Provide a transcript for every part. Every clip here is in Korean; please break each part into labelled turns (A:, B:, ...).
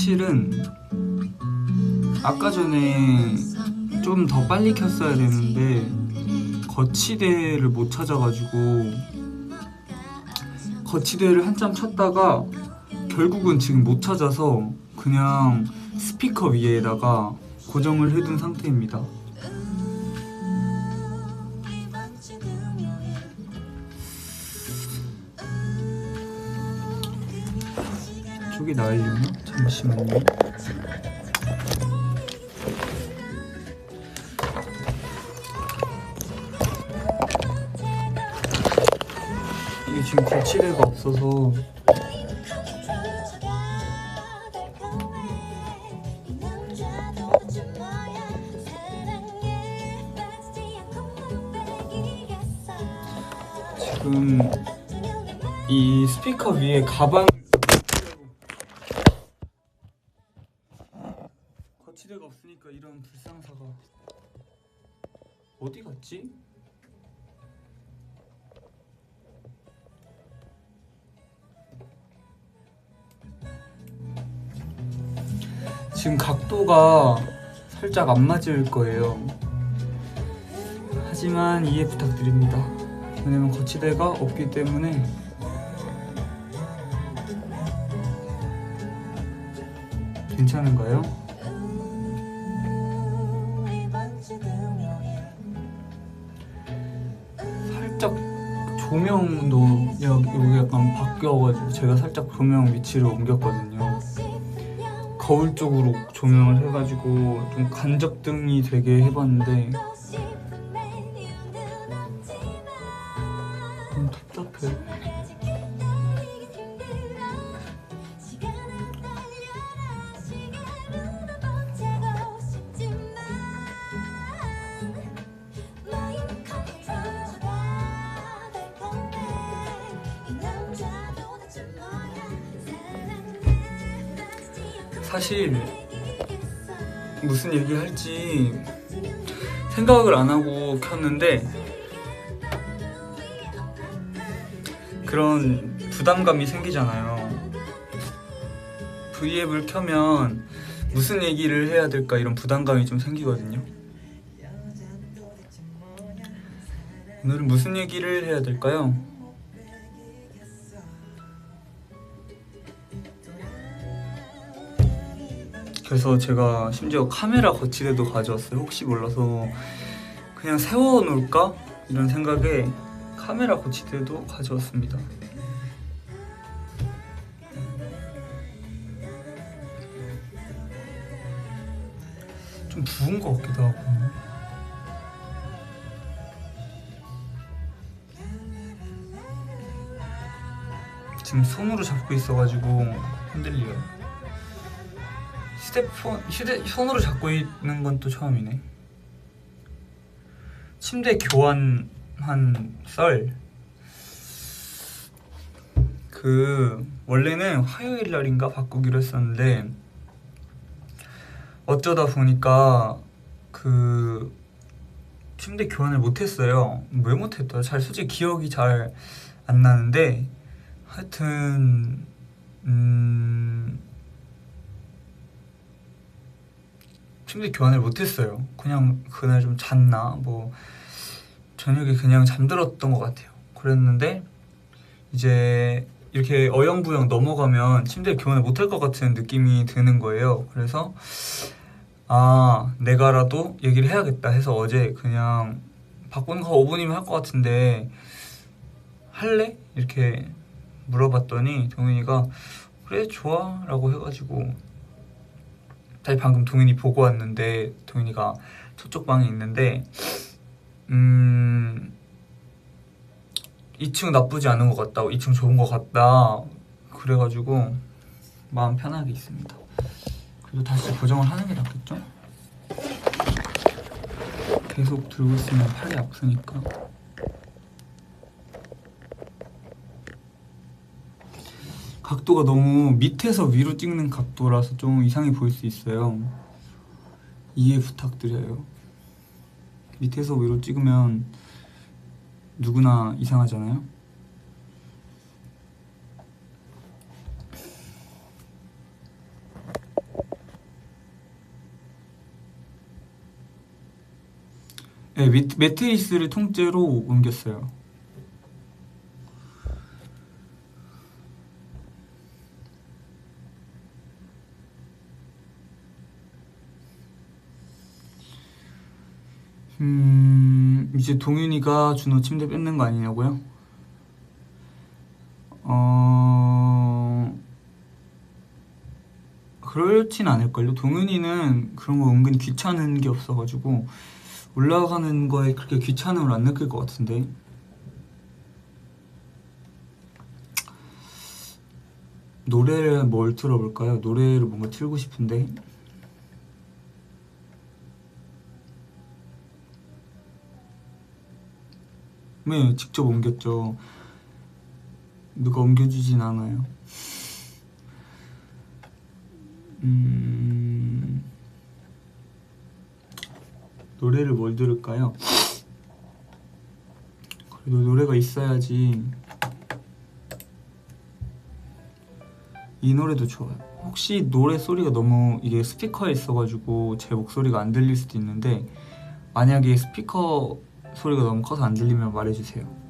A: 사실은 아까 전에 좀 더 빨리 켰어야 되는데 거치대를 못 찾아가지고 거치대를 한참 찾다가 결국은 지금 못 찾아서 그냥 스피커 위에다가 고정을 해둔 상태입니다. 이쪽이 나으려나? 잠시만요. 이게 지금 거치대가 없어서 지금 이 스피커 위에 가방 거치대가 없으니까 이런 불상사가 어디 갔지? 지금 각도가 살짝 안 맞을 거예요. 하지만 이해 부탁드립니다. 왜냐면 거치대가 없기 때문에 괜찮은가요? 살짝 조명도 여기 약간 바뀌어가지고 제가 살짝 조명 위치를 옮겼거든요. 거울 쪽으로 조명을 해가지고 좀 간접등이 되게 해봤는데 답답해. 사실 무슨 얘기할지 생각을 안 하고 켰는데 그런 부담감이 생기잖아요. V앱을 켜면 무슨 얘기를 해야 될까 이런 부담감이 좀 생기거든요. 오늘은 무슨 얘기를 해야 될까요? 그래서 제가 심지어 카메라 거치대도 가져왔어요. 혹시 몰라서 그냥 세워놓을까? 이런 생각에 카메라 거치대도 가져왔습니다. 좀 부은 것 같기도 하고. 지금 손으로 잡고 있어가지고 흔들려요. 손으로 잡고 있는 건 또 처음이네. 침대 교환한 썰. 원래는 화요일 날인가 바꾸기로 했었는데 어쩌다 보니까 침대 교환을 못했어요. 왜 못했더라? 솔직히 기억이 잘 안 나는데 하여튼 침대 교환을 못했어요. 그냥 그날 좀 잤나 뭐 저녁에 그냥 잠들었던 것 같아요. 그랬는데 이제 이렇게 어영부영 넘어가면 침대 교환을 못할 것 같은 느낌이 드는 거예요. 그래서 내가라도 얘기를 해야겠다 해서 어제 그냥 바꾸는 거 5분이면 할 것 같은데 할래? 이렇게 물어봤더니 동현이가 그래 좋아 라고 해가지고 사실 방금 동현이 보고 왔는데 동현이가 저쪽 방에 있는데 2층 나쁘지 않은 것 같다, 2층 좋은 것 같다 그래가지고 마음 편하게 있습니다. 그래도 다시 고정을 하는 게 낫겠죠? 계속 들고 있으면 팔이 아프니까. 각도가 너무 밑에서 위로 찍는 각도라서 좀 이상해 보일 수 있어요. 이해 부탁드려요. 밑에서 위로 찍으면 누구나 이상하잖아요. 네, 매트리스를 통째로 옮겼어요. 이제 동윤이가 준호 침대 뺏는 거 아니냐고요? 그렇진 않을걸요. 동윤이는 그런 거 은근 귀찮은 게 없어가지고 올라가는 거에 그렇게 귀찮음을 안 느낄 것 같은데. 노래를 뭘 틀어볼까요? 노래를 뭔가 틀고 싶은데. 네, 직접 옮겼죠. 누가 옮겨주진 않아요. 노래를 뭘 들을까요? 그래도 노래가 있어야지. 이 노래도 좋아요. 혹시 노래 소리가 너무 이게 스피커에 있어가지고 제 목소리가 안 들릴 수도 있는데 만약에 스피커 소리가 너무 커서 안 들리면 말해주세요.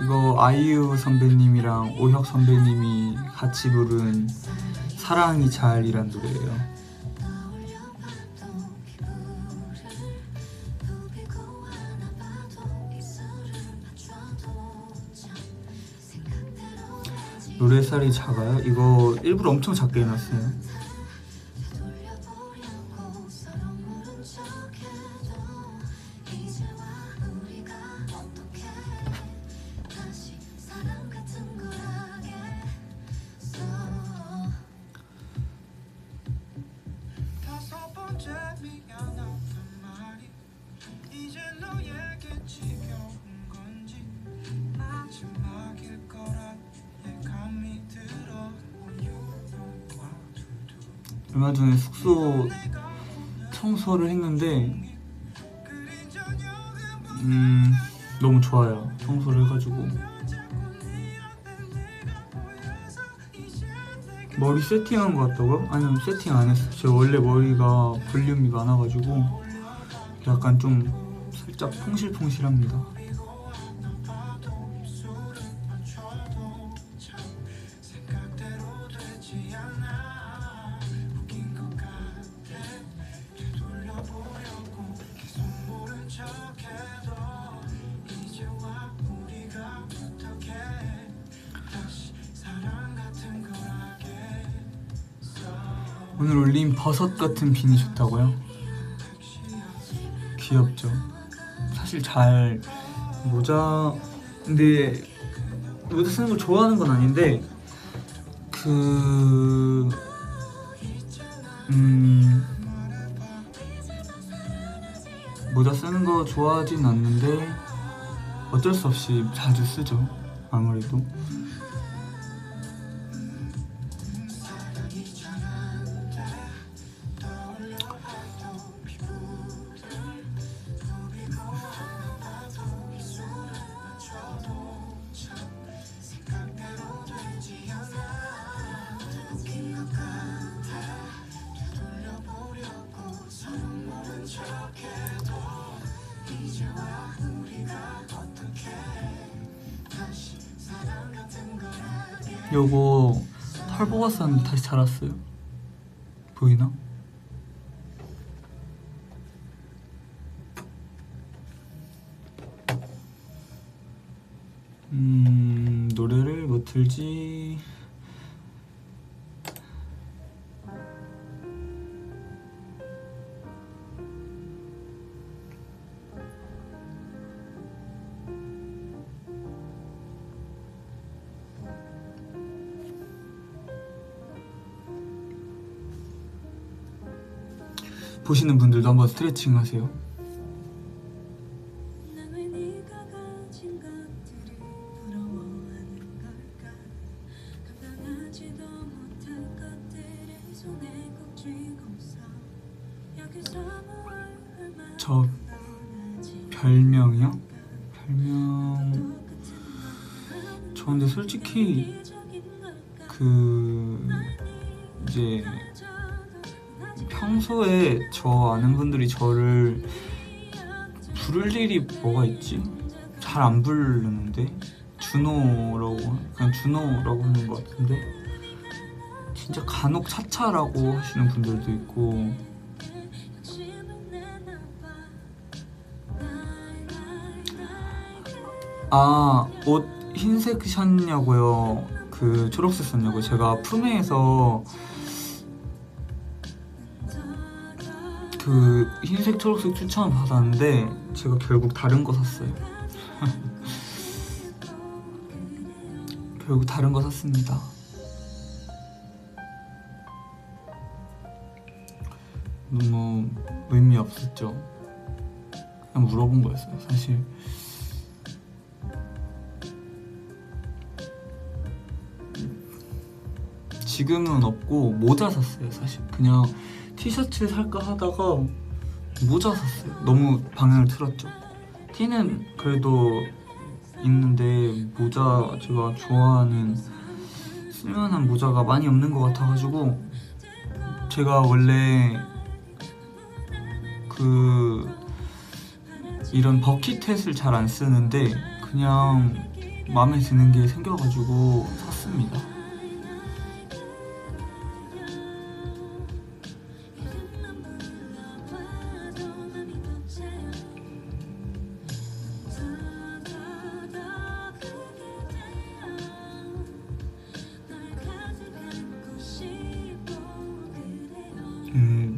A: 이거 아이유 선배님이랑 오혁 선배님이 같이 부른 사랑이 잘이란 노래예요. 노래살이 작아요? 이거 일부러 엄청 작게 해놨어요. 얼마 전에 숙소 청소를 했는데 너무 좋아요. 청소를 해가지고 머리 세팅한 것 같다고요? 아니면 세팅 안 했어요. 제가 원래 머리가 볼륨이 많아가지고 약간 좀 살짝 퐁실퐁실합니다. 오늘 올린 버섯 같은 비니 좋다고요? 귀엽죠? 사실 잘 모자 근데 모자 쓰는 걸 좋아하는 건 아닌데 모자 쓰는 거 좋아하진 않는데 어쩔 수 없이 자주 쓰죠. 아무래도 요거 털 뽑았었는데 다시 자랐어요. 보이나? 노래를 뭐 틀지? 보시는 분들도 한번 스트레칭 하세요. 저 별명이요? 별명 저 근데 솔직히 그 이제 평소에 저 아는 분들이 저를 부를 일이 뭐가 있지? 잘 안 부르는데 준호라고 그냥 준호라고 하는 것 같은데 진짜 간혹 차차라고 하시는 분들도 있고 아 옷 흰색 샀냐고요? 그 초록색 샀냐고요? 제가 푸메에서 그 흰색 초록색 추천 받았는데 제가 결국 다른 거 샀어요. 결국 다른 거 샀습니다. 너무 의미 없었죠. 그냥 물어본 거였어요, 사실. 지금은 없고 모자 샀어요, 사실. 그냥 티셔츠 살까 하다가 모자 샀어요. 너무 방향을 틀었죠. 티는 그래도 있는데 모자 제가 좋아하는 쓸만한 모자가 많이 없는 것 같아가지고 제가 원래 그 이런 버킷햇을 잘 안 쓰는데 그냥 마음에 드는 게 생겨가지고 샀습니다.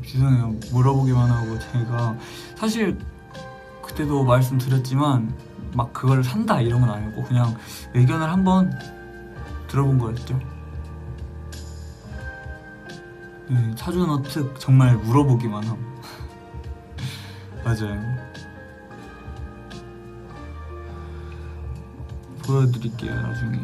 A: 죄송해요. 물어보기만 하고 제가 사실 그때도 말씀드렸지만 막 그걸 산다 이런 건 아니고 그냥 의견을 한번 들어본 거였죠. 네, 차준호 특 정말 물어보기만 함. 맞아요. 보여드릴게요 나중에.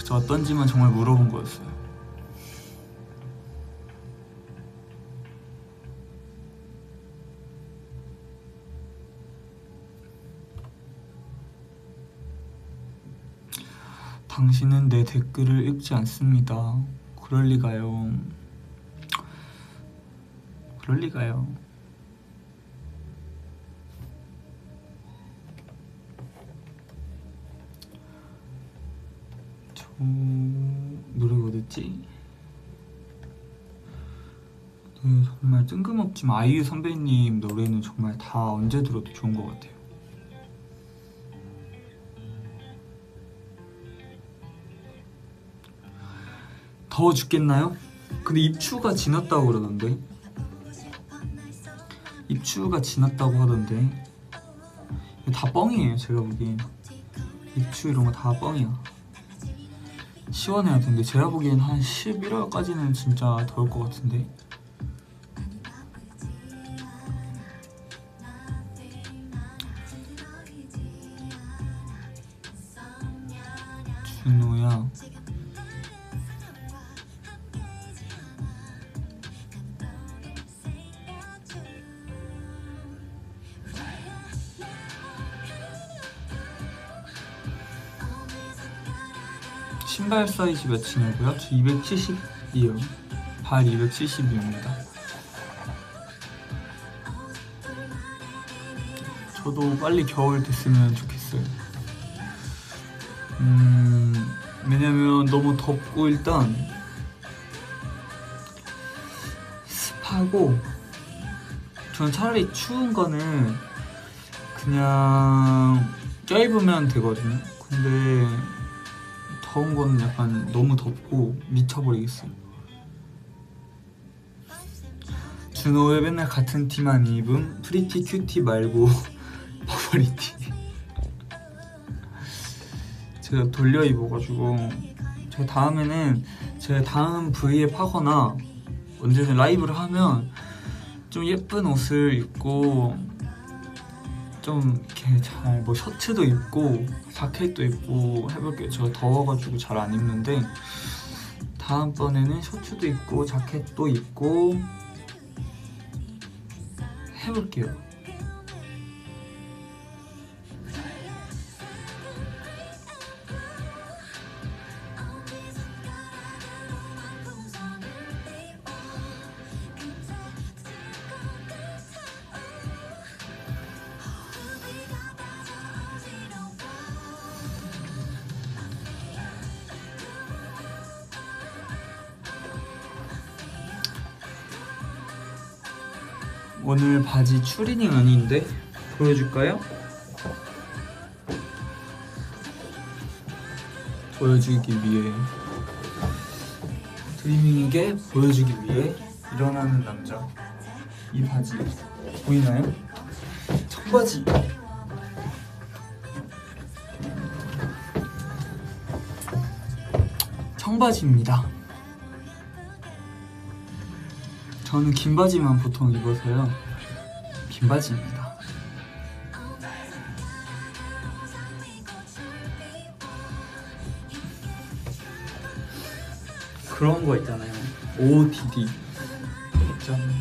A: 그래서 어떤지만 정말 물어본 거였어요. 당신은 내 댓글을 읽지 않습니다. 그럴 리가요. 그럴 리가요. 저 노래 뭐였지? 네, 정말 뜬금없지만 아이유 선배님 노래는 정말 다 언제 들어도 좋은 것 같아요. 더워 죽겠나요? 근데 입추가 지났다고 그러던데. 입추가 지났다고 하던데. 다 뻥이에요 제가 보기엔. 입추 이런 거 다 뻥이야. 시원해야 되는데 제가 보기엔 한 11월까지는 진짜 더울 것 같은데. 준호야 신발 사이즈 몇이냐고요? 저 270이요. 발 270입니다. 저도 빨리 겨울 됐으면 좋겠어요. 왜냐면 너무 덥고 일단 습하고 저는 차라리 추운 거는 그냥 껴입으면 되거든요. 근데 더운 거는 약간 너무 덥고 미쳐버리겠어요. 준호 왜 맨날 같은 티만 입음? 프리티 큐티 말고 버버리티. 제가 돌려 입어가지고 제가 다음에는 제가 다음 V앱 하거나 언제든 라이브를 하면 좀 예쁜 옷을 입고 좀 이렇게 잘 뭐 셔츠도 입고 자켓도 입고 해볼게요. 제가 더워가지고 잘 안 입는데 다음번에는 셔츠도 입고 자켓도 입고 해볼게요. 오늘 바지 추리닝 아닌데? 보여줄까요? 보여주기 위해 드리밍에게 보여주기 위해 일어나는 남자. 이 바지 보이나요? 청바지. 청바지입니다. 저는 긴 바지만 보통 입어서요. 긴 바지입니다. 그런 거 있잖아요. OOTD. 짠.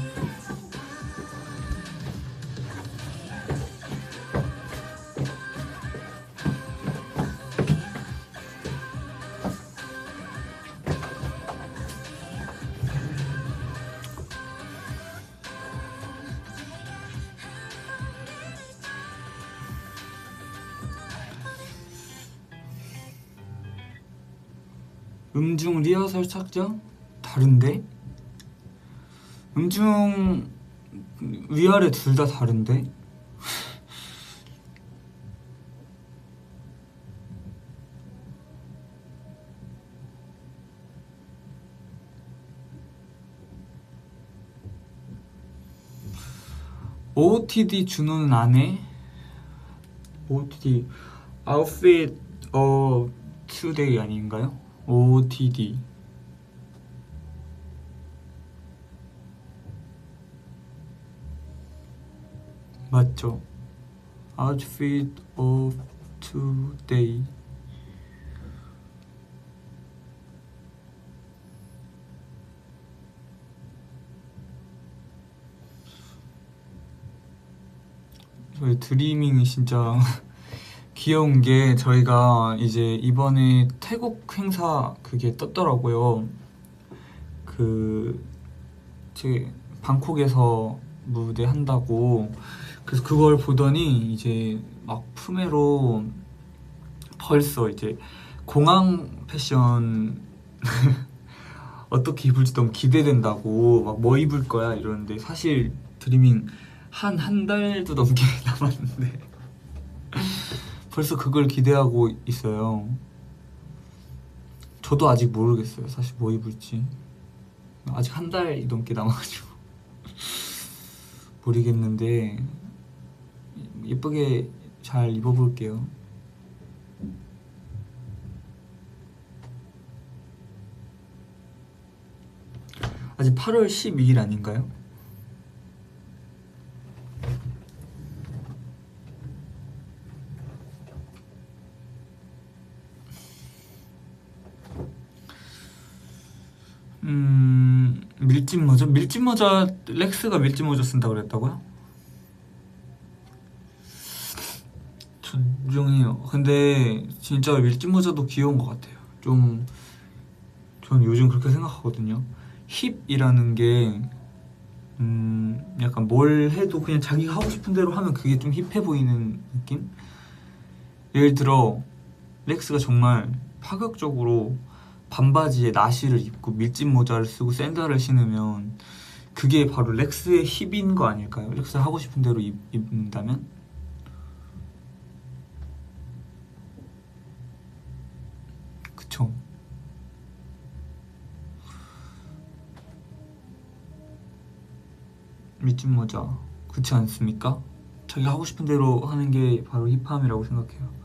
A: 음중 리허설 착장? 다른데? 음중 위아래 둘 다 다른데? OOTD 준호는 안 해? OOTD Outfit of Today 아닌가요? OOTD 맞죠? Outfit of Today. 저희 드리밍이 진짜 귀여운 게 저희가 이제 이번에 태국 행사 그게 떴더라고요. 제 방콕에서 무대 한다고. 그래서 그걸 보더니 이제 막 품에로 벌써 이제 공항 패션 어떻게 입을지 너무 기대된다고 막 뭐 입을 거야 이러는데 사실 드리밍 한 달도 넘게 남았는데 벌써 그걸 기대하고 있어요. 저도 아직 모르겠어요. 사실 뭐 입을지 아직 한 달 넘게 남아가지고 모르겠는데 예쁘게 잘 입어볼게요. 아직 8월 12일 아닌가요? 밀짚 모자? 밀짚 모자 렉스가 밀짚 모자 쓴다고 그랬다고요? 존중해요. 근데 진짜 밀짚 모자도 귀여운 것 같아요. 좀 저는 요즘 그렇게 생각하거든요. 힙이라는 게 약간 뭘 해도 그냥 자기가 하고 싶은 대로 하면 그게 좀 힙해 보이는 느낌? 예를 들어 렉스가 정말 파격적으로 반바지에 나시를 입고 밀짚 모자를 쓰고 샌들을 신으면 그게 바로 렉스의 힙인 거 아닐까요? 렉스가 하고 싶은 대로 입는다면? 그쵸? 밀짚 모자 그렇지 않습니까? 자기가 하고 싶은 대로 하는 게 바로 힙함이라고 생각해요.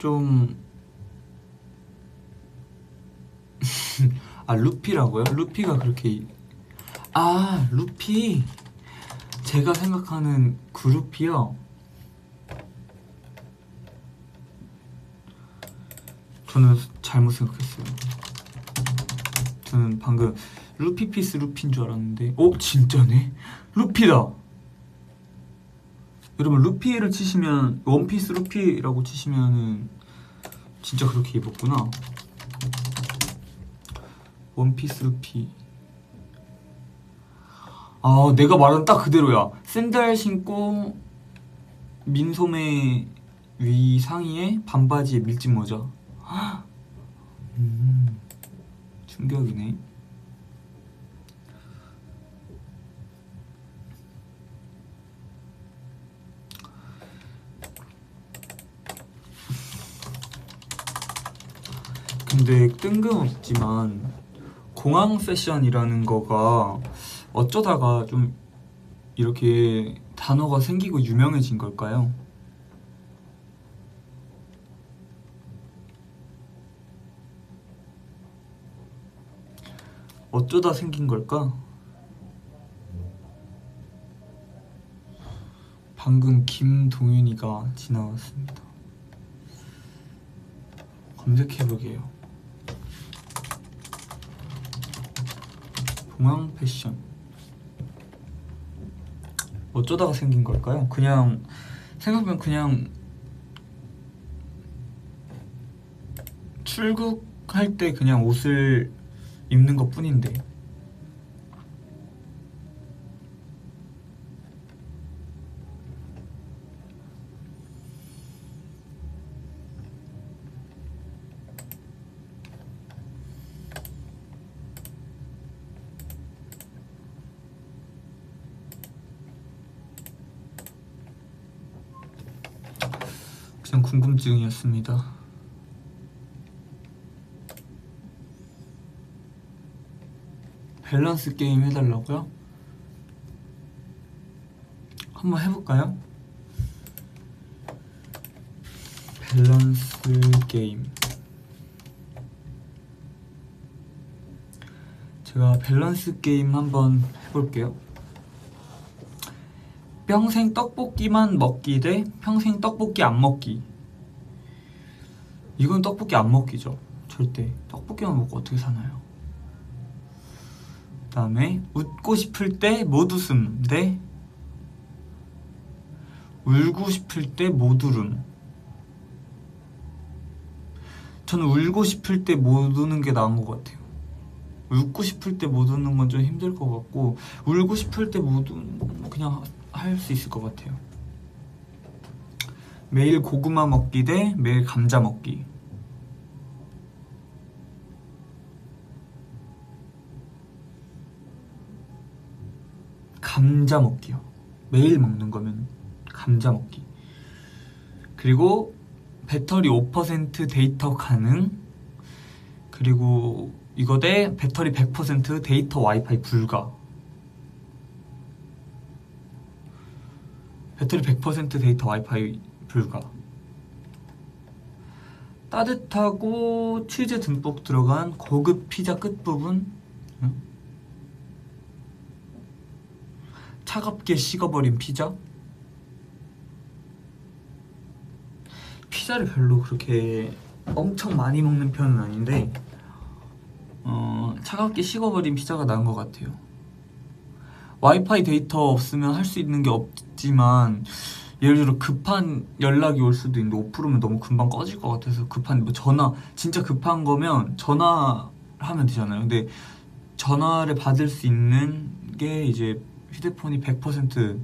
A: 좀 아, 루피라고요? 루피가 그렇게 아, 루피 제가 생각하는 그 루피요? 저는 잘못 생각했어요. 저는 방금 루피피스 루피인 줄 알았는데 진짜네? 루피다! 여러분 루피를 치시면 원피스 루피라고 치시면은 진짜 그렇게 입었구나. 원피스 루피. 아, 내가 말한 딱 그대로야. 샌들 신고 민소매 위 상의에 반바지에 밀짚 모자. 충격이네. 근데 뜬금없지만 공항 패션이라는 거가 어쩌다가 좀 이렇게 단어가 생기고 유명해진 걸까요? 어쩌다 생긴 걸까? 방금 김동윤이가 지나왔습니다. 검색해보게요. 공항 패션 어쩌다가 생긴 걸까요? 그냥 생각해보면 그냥 출국할 때 그냥 옷을 입는 것 뿐인데 그냥 궁금증이었습니다. 밸런스 게임 해달라고요? 한번 해볼까요? 밸런스 게임. 제가 밸런스 게임 한번 해볼게요. 평생 떡볶이만 먹기 대 평생 떡볶이 안 먹기. 이건 떡볶이 안 먹기죠. 절대 떡볶이만 먹고 어떻게 사나요? 그 다음에 웃고 싶을 때 못 웃음 대 울고 싶을 때 못 울음. 저는 울고 싶을 때 못 우는 게 나은 것 같아요. 웃고 싶을 때 못 우는 건 좀 힘들 것 같고 울고 싶을 때 못 우는 건 그냥 할 수 있을 것 같아요. 매일 고구마 먹기 대 매일 감자 먹기. 감자 먹기요. 매일 먹는 거면 감자 먹기. 그리고 배터리 5% 데이터 가능. 그리고 이거 대 배터리 100% 데이터 와이파이 불가. 배터리 100% 데이터 와이파이 불가. 따뜻하고 치즈 듬뿍 들어간 고급 피자 끝부분 차갑게 식어버린 피자? 피자를 별로 그렇게 엄청 많이 먹는 편은 아닌데 차갑게 식어버린 피자가 나은 것 같아요. 와이파이 데이터 없으면 할 수 있는 게 없지만 예를 들어 급한 연락이 올 수도 있는데 5%면 너무 금방 꺼질 것 같아서 급한 뭐 전화 진짜 급한 거면 전화하면 되잖아요. 근데 전화를 받을 수 있는 게 이제 휴대폰이 100%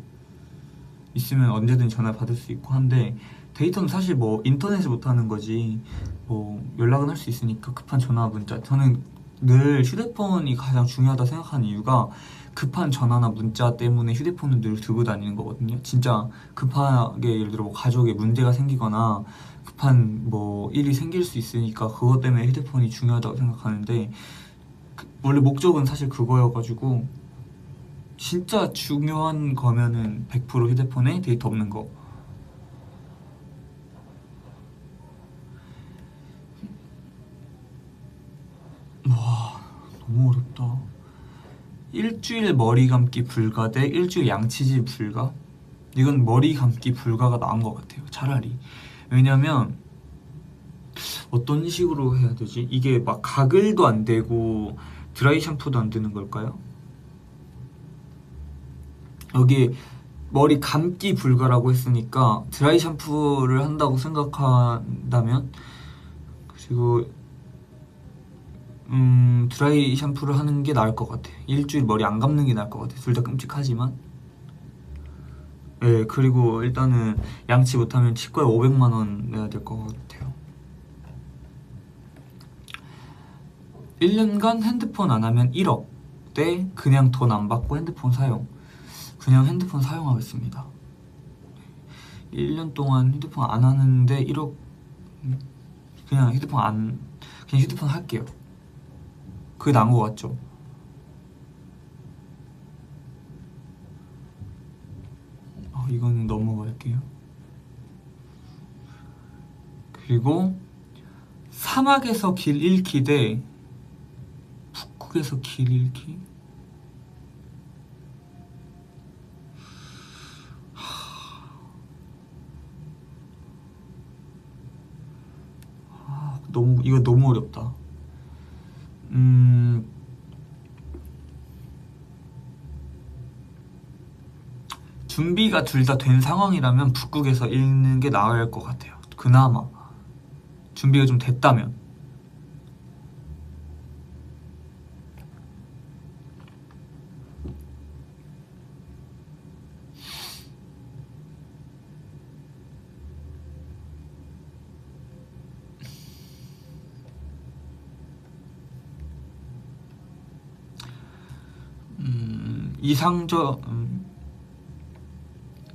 A: 있으면 언제든 전화 받을 수 있고 한데 데이터는 사실 뭐 인터넷을 못 하는 거지 뭐 연락은 할 수 있으니까 급한 전화 문자 저는 늘 휴대폰이 가장 중요하다 생각하는 이유가 급한 전화나 문자 때문에 휴대폰을 늘 들고 다니는 거거든요. 진짜 급하게 예를 들어 뭐 가족에 문제가 생기거나 급한 뭐 일이 생길 수 있으니까 그것 때문에 휴대폰이 중요하다고 생각하는데 원래 목적은 사실 그거여가지고 진짜 중요한 거면은 100% 휴대폰에 데이터 없는 거. 너무 어렵다. 일주일 머리 감기 불가 대 일주일 양치질 불가? 이건 머리 감기 불가가 나은 것 같아요, 차라리. 왜냐면 어떤 식으로 해야 되지? 이게 막 가글도 안 되고 드라이 샴푸도 안 되는 걸까요? 여기 머리 감기 불가라고 했으니까 드라이 샴푸를 한다고 생각한다면, 그리고 드라이 샴푸를 하는 게 나을 것 같아요. 일주일 머리 안 감는 게 나을 것 같아요. 둘 다 끔찍하지만. 네, 그리고 일단은 양치 못하면 치과에 500만 원 내야 될 것 같아요. 1년간 핸드폰 안 하면 1억 대 그냥 돈 안 받고 핸드폰 사용. 그냥 핸드폰 사용하겠습니다. 1년 동안 핸드폰 안 하는데 1억, 그냥 휴대폰 할게요. 그게 나은 것 같죠? 이거는 넘어갈게요. 그리고 사막에서 길 잃기 대 북극에서 길 잃기. 이거 너무 어렵다. 준비가 둘 다 된 상황이라면 북극에서 읽는 게 나을 것 같아요. 그나마 준비가 좀 됐다면.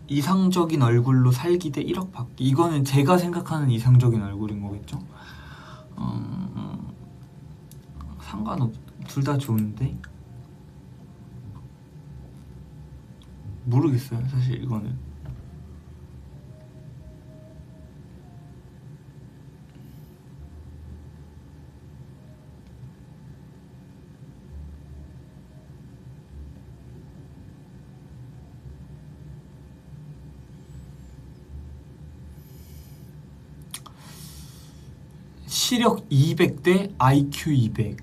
A: 이상적인 얼굴로 살기 대 1억 받기. 이거는 제가 생각하는 이상적인 얼굴인 거겠죠? 둘 다 좋은데 모르겠어요, 사실 이거는. 시력 200 대 IQ 200.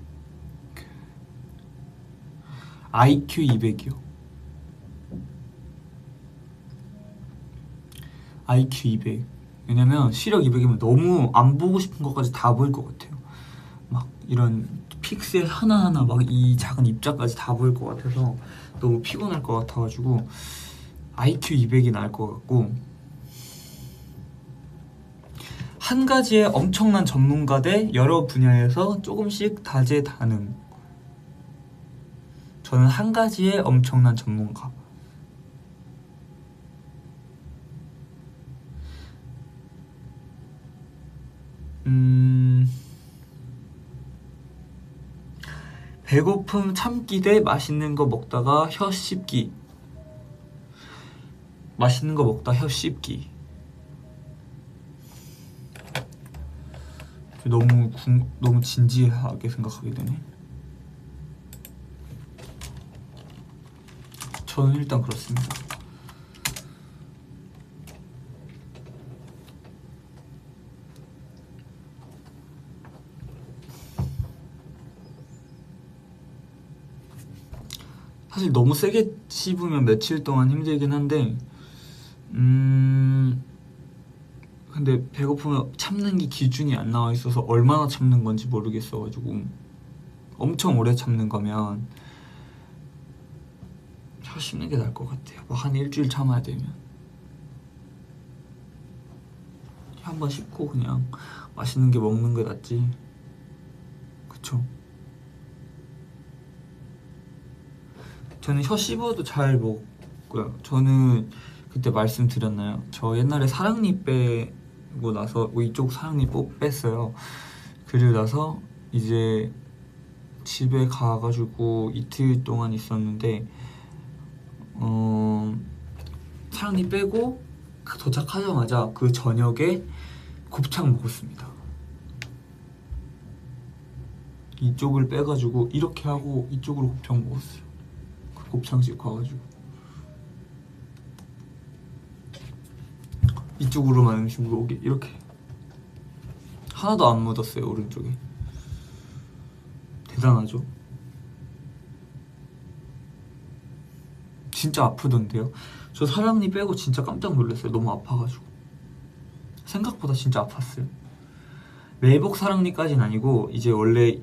A: IQ 200이요. IQ 200. 왜냐면 시력 200이면 너무 안 보고 싶은 것까지 다 보일 것 같아요. 막 이런 픽셀 하나하나 막 이 작은 입자까지 다 보일 것 같아서 너무 피곤할 것 같아가지고 IQ 200이 나을 것 같고, 한 가지의 엄청난 전문가 대 여러 분야에서 조금씩 다재다능. 저는 한 가지의 엄청난 전문가. 배고픔 참기 대 맛있는 거 먹다가 혀 씹기. 맛있는 거 먹다 혀 씹기. 너무 진지하게 생각하게 되네. 저는 일단 그렇습니다. 사실 너무 세게 씹으면 며칠 동안 힘들긴 한데, 근데 배고프면 참는 게 기준이 안 나와 있어서 얼마나 참는 건지 모르겠어가지고, 엄청 오래 참는 거면 혀 씹는 게 나을 것 같아요. 막 한 일주일 참아야 되면 한 번 씹고 그냥 맛있는 게 먹는 게 낫지. 그쵸? 저는 혀 씹어도 잘 먹고요. 저는 그때 말씀드렸나요? 저 옛날에 사랑니 빼고 나서 이쪽 사랑니 뺐어요. 그리고 나서 이제 집에 가가지고 이틀 동안 있었는데, 사랑니 빼고 도착하자마자 그 저녁에 곱창 먹었습니다. 이쪽을 빼가지고 이렇게 하고 이쪽으로 곱창 먹었어요. 그 곱창집 가가지고 이쪽으로만 음식 먹기 이렇게 하나도 안 묻었어요. 오른쪽에. 대단하죠? 진짜 아프던데요? 저 사랑니 빼고 진짜 깜짝 놀랐어요. 너무 아파가지고. 생각보다 진짜 아팠어요. 매복 사랑니까지는 아니고 이제 원래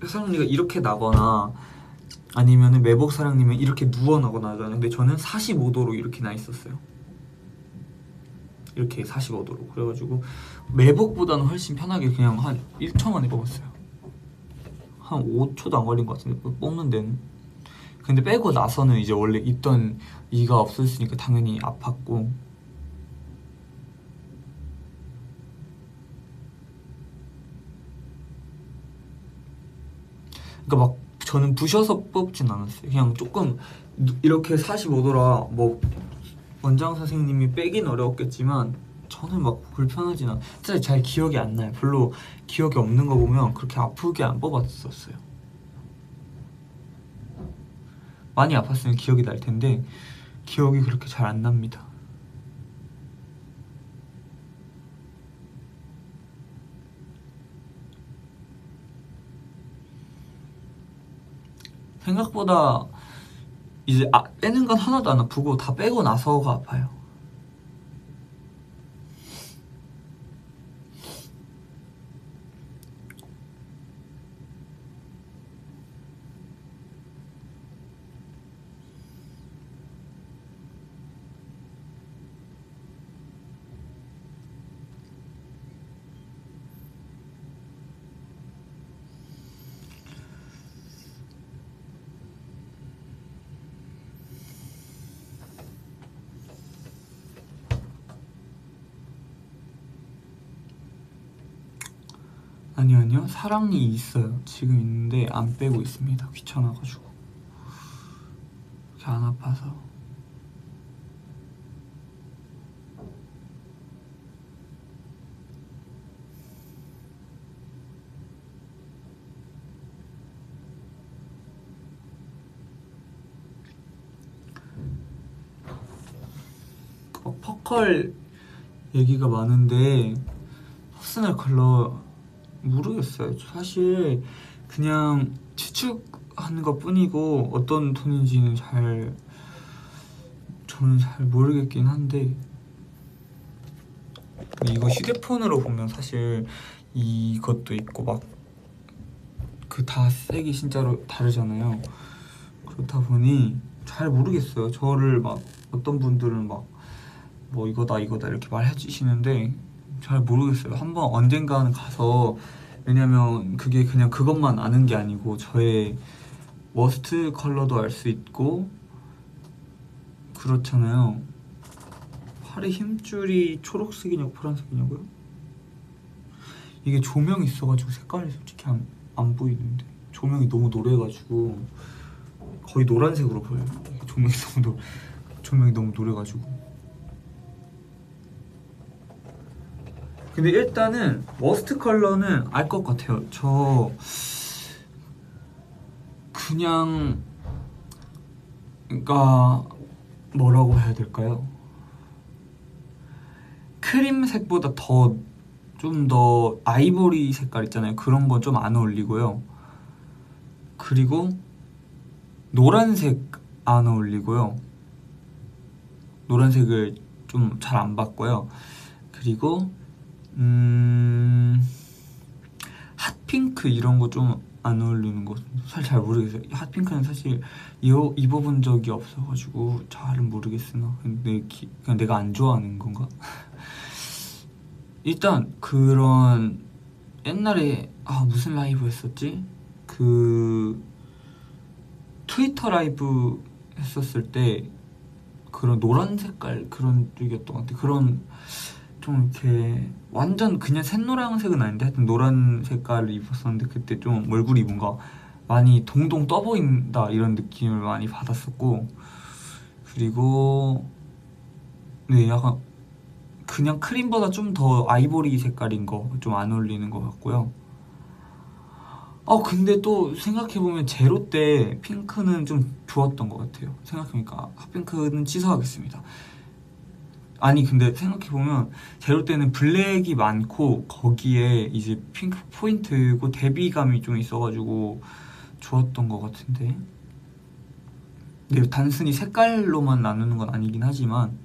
A: 사랑니가 이렇게 나거나 아니면은 매복 사랑니면 이렇게 누워 나거나 하잖아요. 근데 저는 45도로 이렇게 나 있었어요. 이렇게 45도로. 그래가지고 매복보다는 훨씬 편하게 그냥 한 1초 만에 뽑았어요. 한 5초도 안 걸린 것 같은데 뽑는 데는. 근데 빼고 나서는 이제 원래 있던 이가 없어졌으니까 당연히 아팠고. 그러니까 막 저는 부셔서 뽑진 않았어요. 그냥 조금 이렇게 45도라 뭐 원장 선생님이 빼긴 어려웠겠지만 저는 막 불편하진 않아요. 진짜 잘 기억이 안 나요. 별로 기억이 없는 거 보면 그렇게 아프게 안 뽑았었어요. 많이 아팠으면 기억이 날 텐데 기억이 그렇게 잘 안 납니다. 생각보다 이제 빼는 건 하나도 안 아프고 다 빼고 나서가 아파요. 아니요. 사랑니 있어요. 지금 있는데 안 빼고 있습니다. 귀찮아가지고. 이렇게 안 아파서. 퍼컬 얘기가 많은데 퍼스널 컬러 모르겠어요. 사실 그냥 추측하는 것 뿐이고 어떤 톤인지는 저는 잘 모르겠긴 한데 이거 휴대폰으로 보면 사실 이것도 있고 막 그 다 색이 진짜로 다르잖아요. 그렇다 보니 잘 모르겠어요. 저를 막 어떤 분들은 막 뭐 이거다 이렇게 말해 주시는데 잘 모르겠어요. 한번 언젠가는 가서, 왜냐면 그게 그냥 그것만 아는 게 아니고 저의 워스트 컬러도 알 수 있고 그렇잖아요. 팔의 힘줄이 초록색이냐고 파란색이냐고요? 이게 조명이 있어가지고 색깔이 솔직히 안 보이는데 조명이 너무 노래가지고 거의 노란색으로 보여요. 조명이 너무 노래가지고. 근데 일단은 워스트 컬러는 알 것 같아요. 저 그냥 그러니까 뭐라고 해야 될까요? 크림색보다 좀 더 아이보리 색깔 있잖아요. 그런 건 좀 안 어울리고요. 그리고 노란색 안 어울리고요. 노란색을 좀 잘 안 봤고요. 그리고 핫핑크 이런 거 좀 안 어울리는 거 사실 잘 모르겠어요. 핫핑크는 사실 입어본 적이 없어가지고 잘은 모르겠으나 근데 그냥 내가 안 좋아하는 건가? 일단 그런 옛날에 무슨 라이브 했었지? 그 트위터 라이브 했었을 때 그런 노란 색깔 그런 쪽이었던 것 같아. 그런 좀 이렇게 완전 그냥 샛노란색은 아닌데 하여튼 노란 색깔을 입었었는데 그때 좀 얼굴이 뭔가 많이 동동 떠 보인다 이런 느낌을 많이 받았었고, 그리고 네 약간 그냥 크림보다 좀 더 아이보리 색깔인 거 좀 안 어울리는 것 같고요. 근데 또 생각해보면 제로 때 핑크는 좀 좋았던 것 같아요. 생각해보니까 핫핑크는 취소하겠습니다. 아니 근데 생각해보면 제로 때는 블랙이 많고 거기에 이제 핑크 포인트고 대비감이 좀 있어가지고 좋았던 것 같은데. 근데 단순히 색깔로만 나누는 건 아니긴 하지만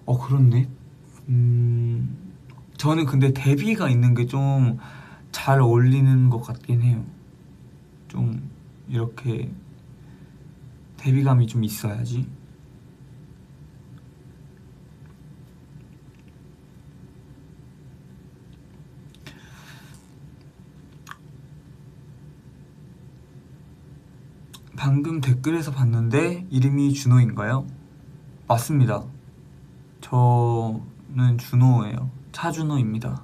A: 그렇네. 음 저는 근데 대비가 있는 게 좀 잘 어울리는 것 같긴 해요. 좀 이렇게 대비감이 좀 있어야지. 방금 댓글에서 봤는데 이름이 준호인가요? 맞습니다. 저는 준호예요. 차준호입니다.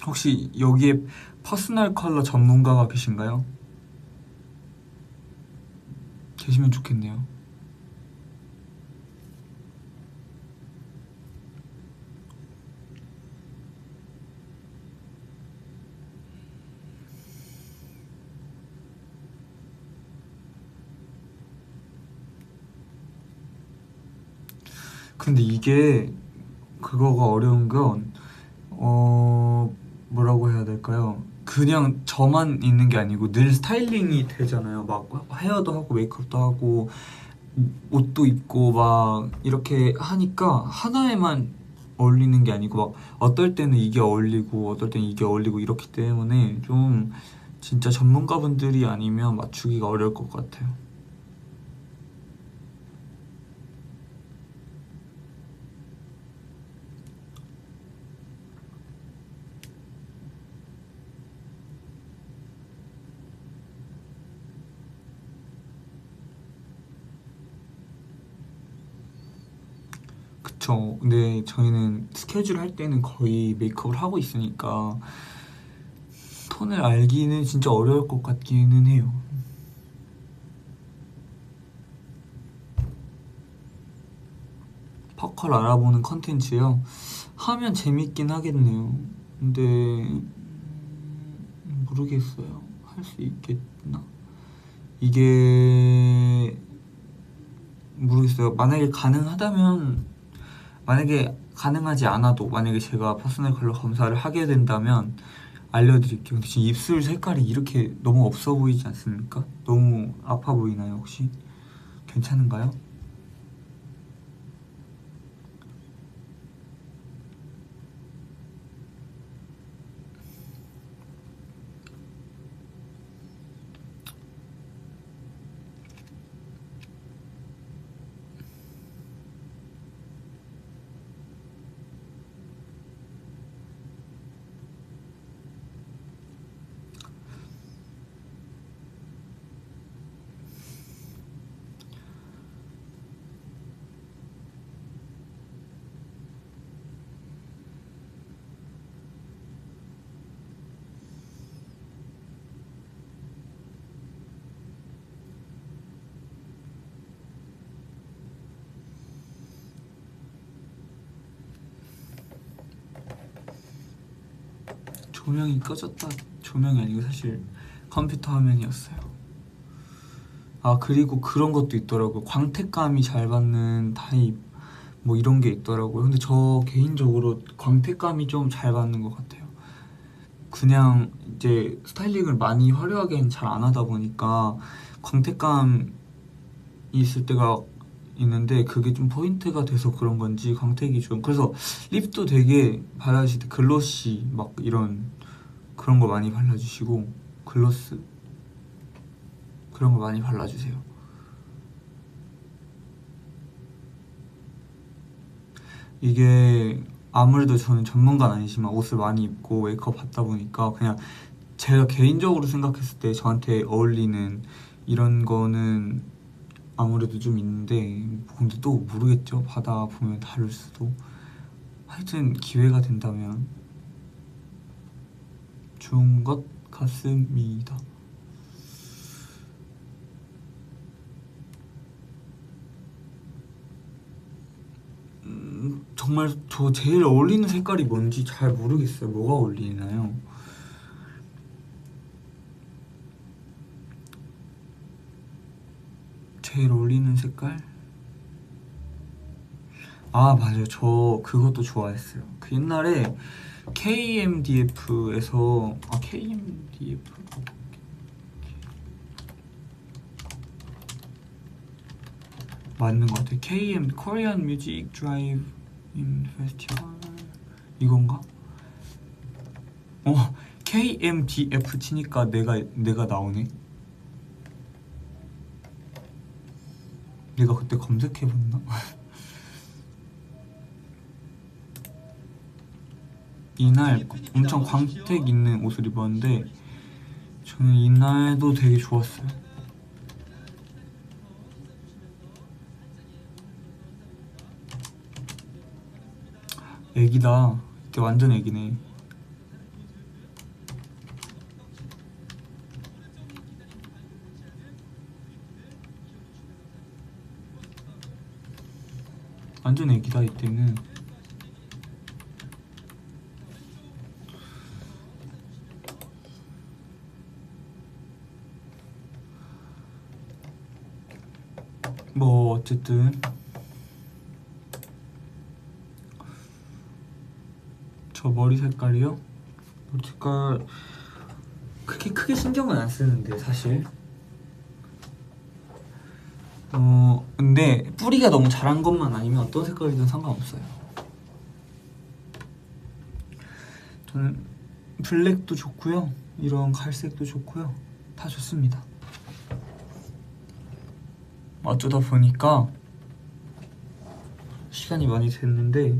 A: 혹시 여기에 퍼스널 컬러 전문가가 계신가요? 계시면 좋겠네요. 근데 이게 그거가 어려운 건 뭐라고 해야 될까요? 그냥 저만 있는 게 아니고 늘 스타일링이 되잖아요. 막 헤어도 하고 메이크업도 하고 옷도 입고 막 이렇게 하니까 하나에만 어울리는 게 아니고 막 어떨 때는 이게 어울리고 어떨 때는 이게 어울리고 이렇기 때문에 좀 진짜 전문가분들이 아니면 맞추기가 어려울 것 같아요. 그쵸. 근데 저희는 스케줄 할 때는 거의 메이크업을 하고 있으니까 톤을 알기는 진짜 어려울 것 같기는 해요. 퍼컬 알아보는 컨텐츠요? 하면 재밌긴 하겠네요. 근데 모르겠어요. 할 수 있겠나? 이게 모르겠어요. 만약에 가능하다면 만약에 가능하지 않아도 만약에 제가 퍼스널 컬러 검사를 하게 된다면 알려드릴게요. 근데 지금 입술 색깔이 이렇게 너무 없어 보이지 않습니까? 너무 아파 보이나요, 혹시? 괜찮은가요? 조명이 꺼졌다. 조명이 아니고 사실 컴퓨터 화면이었어요. 아, 그리고 그런 것도 있더라고요. 광택감이 잘 받는 타입 뭐 이런 게 있더라고요. 근데 저 개인적으로 광택감이 좀 잘 받는 것 같아요. 그냥 이제 스타일링을 많이 화려하게는 잘 안 하다 보니까 광택감이 있을 때가 있는데 그게 좀 포인트가 돼서 그런 건지 광택이 좀 그래서 립도 되게 바르실 때 글로시 막 이런 그런 거 많이 발라주시고 글로스 그런 거 많이 발라주세요. 이게 아무래도 저는 전문가는 아니지만 옷을 많이 입고 메이크업 받다 보니까 그냥 제가 개인적으로 생각했을 때 저한테 어울리는 이런 거는 아무래도 좀 있는데 근데 또 모르겠죠. 받아 보면 다를 수도. 하여튼 기회가 된다면 좋은 것 같습니다. 정말 저 제일 어울리는 색깔이 뭔지 잘 모르겠어요. 뭐가 어울리나요? 제일 어울리는 색깔? 아, 맞아요. 저 그것도 좋아했어요. 그 옛날에 KMDF에서 KMDF 맞는 것 같아요. KM Korean Music Drive in Festival 이건가? KMDF 치니까 내가 나오네. 내가 그때 검색해봤나? 이날 엄청 광택 있는 옷을 입었는데 저는 이날도 되게 좋았어요. 애기다. 이때 완전 애기네. 완전 애기다 이때는. 뭐 어쨌든 저 머리 색깔이요? 머리 색깔 그렇게 크게 신경은 안 쓰는데 사실. 근데 뿌리가 너무 자란 것만 아니면 어떤 색깔이든 상관없어요. 저는 블랙도 좋고요, 이런 갈색도 좋고요, 다 좋습니다. 어쩌다 보니까 시간이 많이 됐는데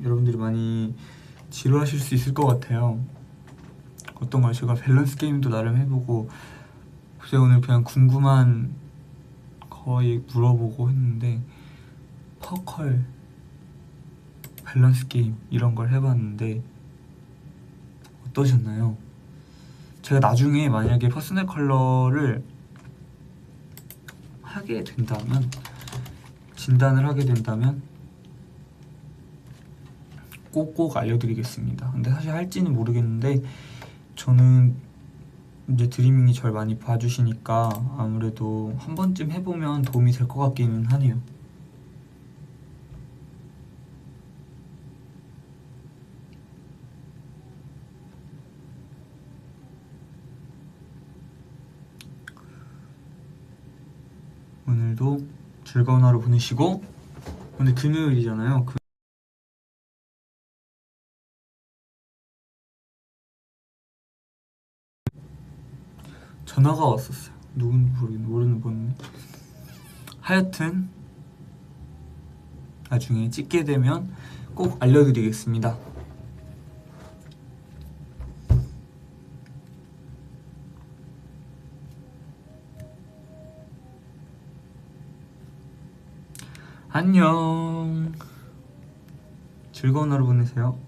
A: 여러분들이 많이 지루하실 수 있을 것 같아요. 어떤 걸 제가 밸런스 게임도 나름 해보고 글쎄 오늘 그냥 궁금한 거의 물어보고 했는데 퍼컬 밸런스 게임 이런 걸 해봤는데 어떠셨나요? 제가 나중에 만약에 퍼스널 컬러를 하게 된다면, 진단을 하게 된다면 꼭 알려드리겠습니다. 근데 사실 할지는 모르겠는데 저는 이제 드리밍이 절 많이 봐주시니까 아무래도 한 번쯤 해보면 도움이 될 것 같기는 하네요. 오늘도 즐거운 하루 보내시고, 오늘 금요일이잖아요. 전화가 왔었어요. 누군지 모르는 분. 하여튼 나중에 찍게 되면 꼭 알려드리겠습니다. 안녕. 즐거운 하루 보내세요.